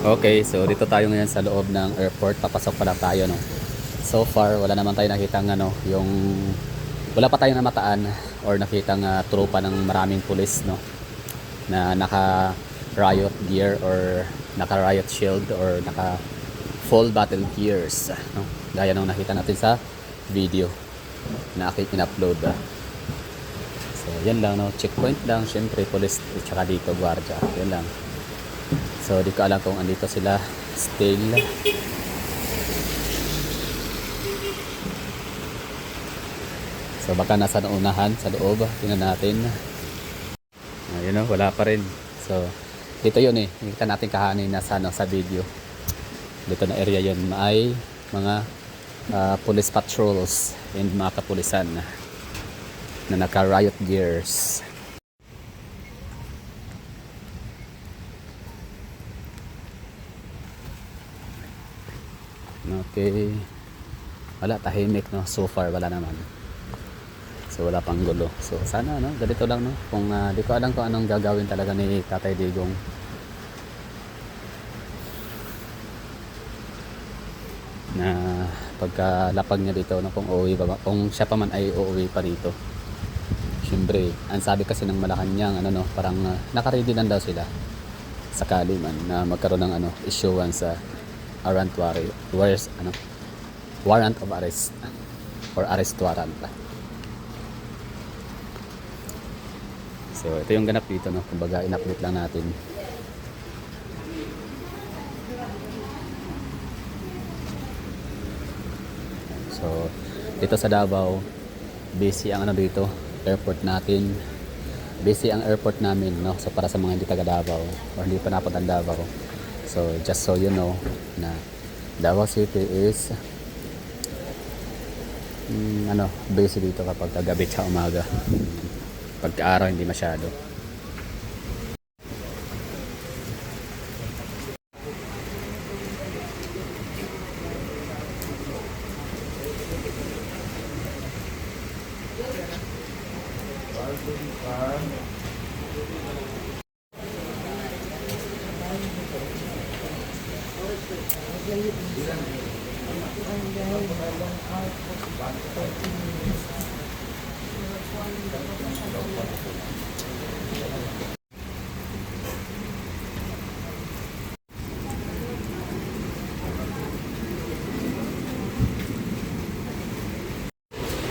Okay, so dito tayo ngayon sa loob ng airport. Papasok pa lang tayo, no. So far, wala naman tayo nakitang wala pa tayong namataan or nakitang tropa ng maraming pulis, no, na naka riot gear or naka riot shield or naka full battle gears, no. Gaya ng nakita natin sa video na aking in-upload. So, yan lang, no. Checkpoint lang, syempre police at saka dito guardia. Yan lang. So, di ko alam kung andito sila still. So, baka nasa unahan sa loob. Tingnan natin. Ayun, no, wala pa rin. So, dito yun eh. Nakita natin kahanin na sa video. Dito na area yun. May mga police patrols and mga kapulisan na naka riot gears. Okay. Wala, tahimik, no. So far wala naman. So wala pang gulo. So sana, no, ganito lang, no. Kung di ko alam kung anong gagawin talaga ni Tatay Digong. Na pagkalapag niya dito, no, kung uuwi pa, kung siya pa man ay uuwi pa dito. Siyempre, ang sabi kasi ng Malacanang, parang naka-ready lang daw sila sakali man na magkaroon ng issuance sa warrant of arrest or arrest warrant. So ito yung ganap dito, no, kumbaga in-update lang natin. So dito sa Davao, busy ang dito, airport natin. Busy ang airport namin, no. So para sa mga hindi taga Davao or hindi pa napunta ng Davao, so just so you know na Davao City is busy dito kapag gabi sa umaga. Pagka-araw hindi masyado.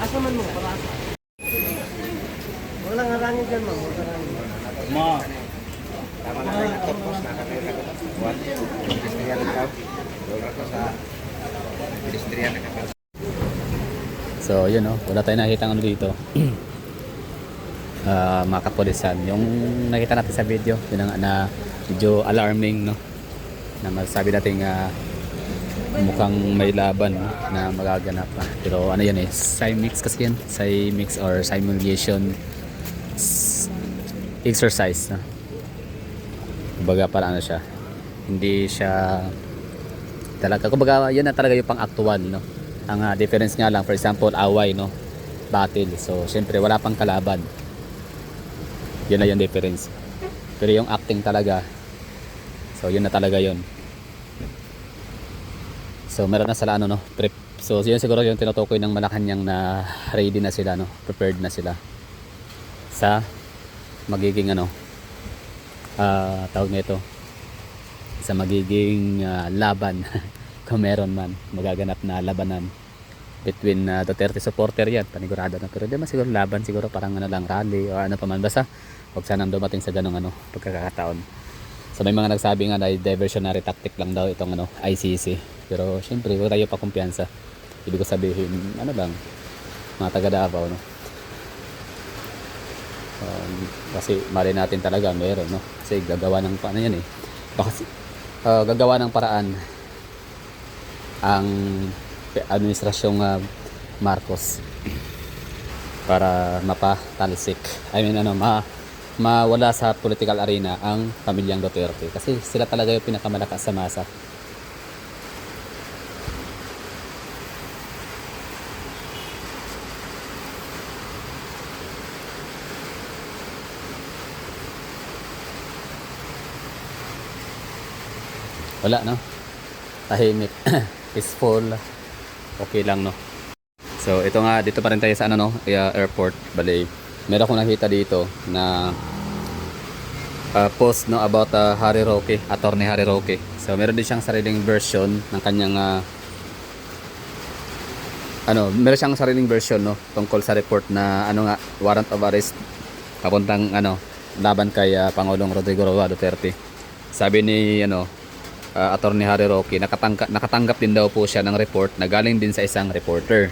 Asa man mo para asa? Wala nga langit dyan, ma'am. Wala langit. Ma, Tama na kayo tapos na kami buat pedestrian ikaw. Doon ako sa pedestrian na kapal. so yun, no, wala tayong nakita dito. Mga kapulisan. Yung nakita natin sa video, yun ang na medyo alarming, no, na masabi natin mukhang may laban, no, na magaganap pa. Pero ano yan eh, Cymix kasi yan, Cymix or simulation exercise, no? Kumbaga para siya, hindi siya talaga, kumbaga yan na talaga yung pang actual, no. Ang difference nga lang, for example, away, no, battle, so syempre wala pang kalaban, yun na yung difference. Pero yung acting talaga, so yun na talaga yun. So meron na sila no, prep. So yun siguro yung tinutukoy ng Malacanang na ready na sila, no, prepared na sila sa magiging tawag nito, sa magiging laban kung meron man magaganap na labanan between Duterte supporter, yan panigurado na, pero di man siguro laban, siguro parang lang rally o pa man, basta huwag sanang dumating sa ganong pagkakataon. So may mga nagsabi nga na diversionary tactic lang daw itong ICC, pero syempre huwag tayo pa kumpiyansa. Ibig ko sabihin lang, mga taga Davao, no, kasi mali natin talaga meron, no, kasi gagawa ng yan eh, kasi gagawa ng paraan ang administrasyong Marcos para mapatalsik, mawala sa political arena ang pamilyang Duterte, kasi sila talaga yung pinakamalakas sa masa. wala no, tahimik. Peaceful, okay lang no. So ito nga, dito pa rin tayo sa ano no, airport. Bali, meron akong nakita dito na post no about Harry Roque, Attorney Harry Roque. So meron din siyang sariling version ng kanyang meron siyang sariling version no tungkol sa report na ano nga, warrant of arrest papuntang laban kay Pangulong Rodrigo Roa Duterte. Sabi ni Attorney Harry Roque, nakatanggap din daw po siya ng report na galing din sa isang reporter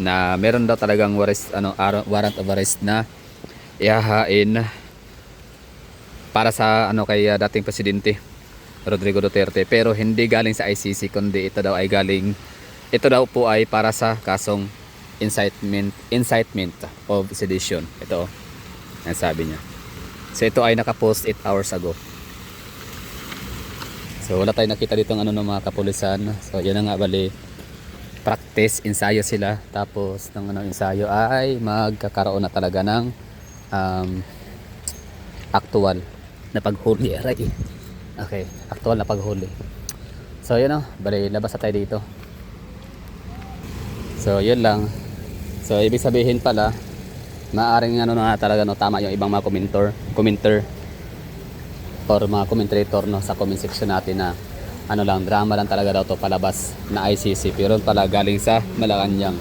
na meron daw talagang warrant of arrest na ihahain para sa kay dating presidente Rodrigo Duterte, pero hindi galing sa ICC kundi ito daw po ay para sa kasong incitement of sedition. Ito ang sabi niya. So ito ay nakapost 8 hours ago. So wala tayong nakita dito ng mga kapulisan. So yan na nga, bali practice, ensayo sila. Tapos ng ensayo ay magkakaroon na talaga ng actual na paghuli. Okay, actual na paghuli. So yun bali labas na tayo dito. So yun lang. So ibig sabihin pala, maaring na talaga tama yung ibang mga commenter or mga commentator sa comment section natin na drama lang talaga daw to palabas na ICC, pero pala galing sa Malacanang.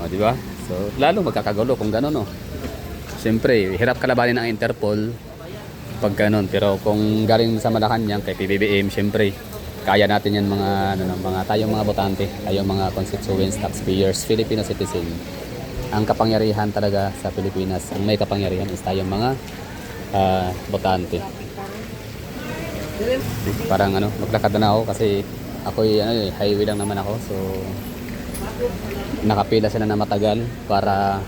Di ba? So lalo magkakagulo kung gano'n Siyempre, hirap kalabanin ang Interpol pag gano'n, pero kung galing sa Malacanang kay PBBM, siyempre kaya natin yan tayong mga botante, tayong mga constituents, taxpayers, Filipino citizen. Ang kapangyarihan talaga sa Pilipinas, ang may kapangyarihan is tayong mga botante. Parang maglakad na ako kasi ako highway lang naman ako, so nakapila sila na matagal para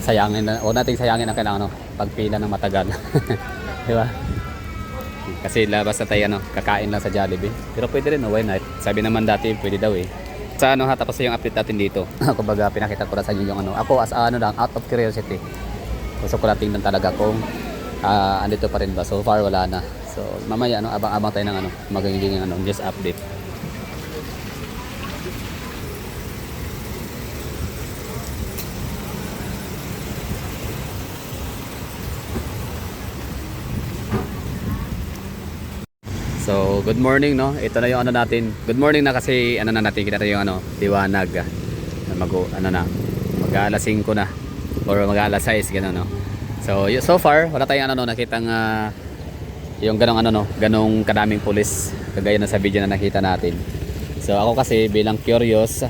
sayangin ang kailangan pagpila ng matagal. Di ba? Kasi labas na tayo kakain lang sa Jollibee. Pero pwede rin, why not? Sabi naman dati pwede daw sa tapos yung update natin dito. Kumbaga pinakita ko na sa inyo yung ako as lang, out of curiosity. Gusto ko lang tingnan talaga kung andito pa rin ba. So far wala na. So mamaya abang-abang tayo ng magiging news update. So, good morning Ito na yung natin. Good morning na kasi natin kita yung liwanag na mag-alas 5 na or mag-alas 6 gano'n So far wala tayong nakitang yung ganong kadaming pulis kagaya na sa video na nakita natin. So ako kasi bilang curious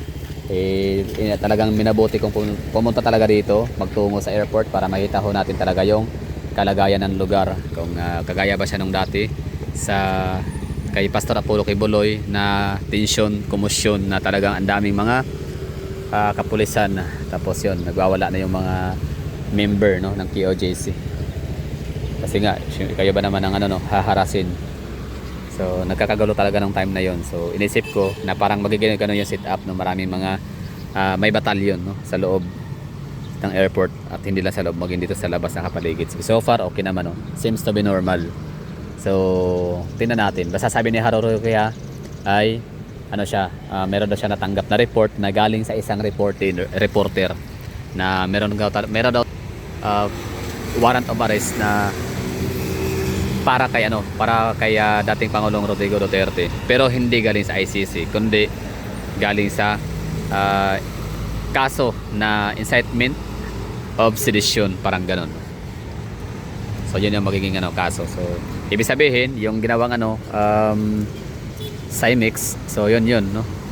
talagang minabuti kong pumunta talaga dito, magtungo sa airport para makita ho natin talaga yung kalagayan ng lugar, kung kagaya ba siya nung dati sa kay Pastor Apollo Kibuloy na tension, komosyon na talagang ang daming mga kapulisan. Tapos yun, nagwawala na yung mga member ng QOJC kasi nga kayo ba naman ang haharasin. So nagkakagulo talaga ng time na yon. So inisip ko na parang magiging ganun yung set up maraming mga may batalyon sa loob ng airport, at hindi lang sa loob, maging dito sa labas na kapaligid. So far okay naman seems to be normal. So tingnan natin. Basta sabi ni Harry Roque ay meron daw siya natanggap na report na galing sa isang reporter na meron daw warrant of arrest na para kay dating Pangulong Rodrigo Duterte, pero hindi galing sa ICC kundi galing sa kaso na incitement of sedition, parang ganon. So yun yung magiging kaso. So ibig sabihin yung ginawang CIMEX, so yun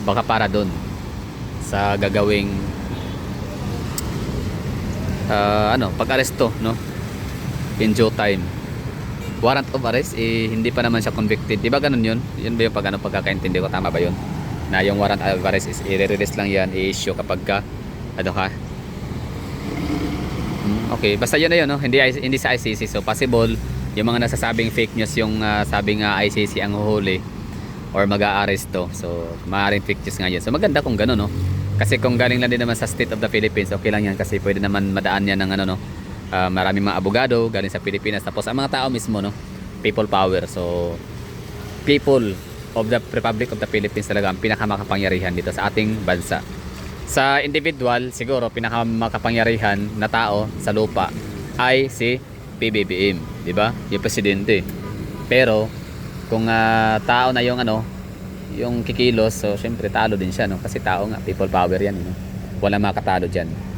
baka para doon sa gagawing pag-aresto in due time. Warrant of arrest hindi pa naman siya convicted, di ba ganun yun? Yun ba yung pagkakaintindi ko, tama ba yun? Na yung warrant of arrest is i-release lang yan, i-issue kapag ka okay, basta yun na yun hindi sa ICC. So possible yung mga nasasabing fake news, yung sabing ICC ang huhuli or mag-aaresto, so maaaring fake news nga yun. So maganda kung gano'n kasi kung galing lang din naman sa State of the Philippines, okay lang yan kasi pwede naman madaan yan ng maraming mga abogado galing sa Pilipinas, tapos ang mga tao mismo people power. So people of the Republic of the Philippines talaga ang pinakamakapangyarihan dito sa ating bansa. Sa individual, siguro pinakamakapangyarihan na tao sa lupa ay si PBBM, di ba? Yung presidente. Pero kung tao na yung yung kikilos, so syempre talo din siya, no? Kasi tao nga, people power yan, no? Wala makatalo diyan.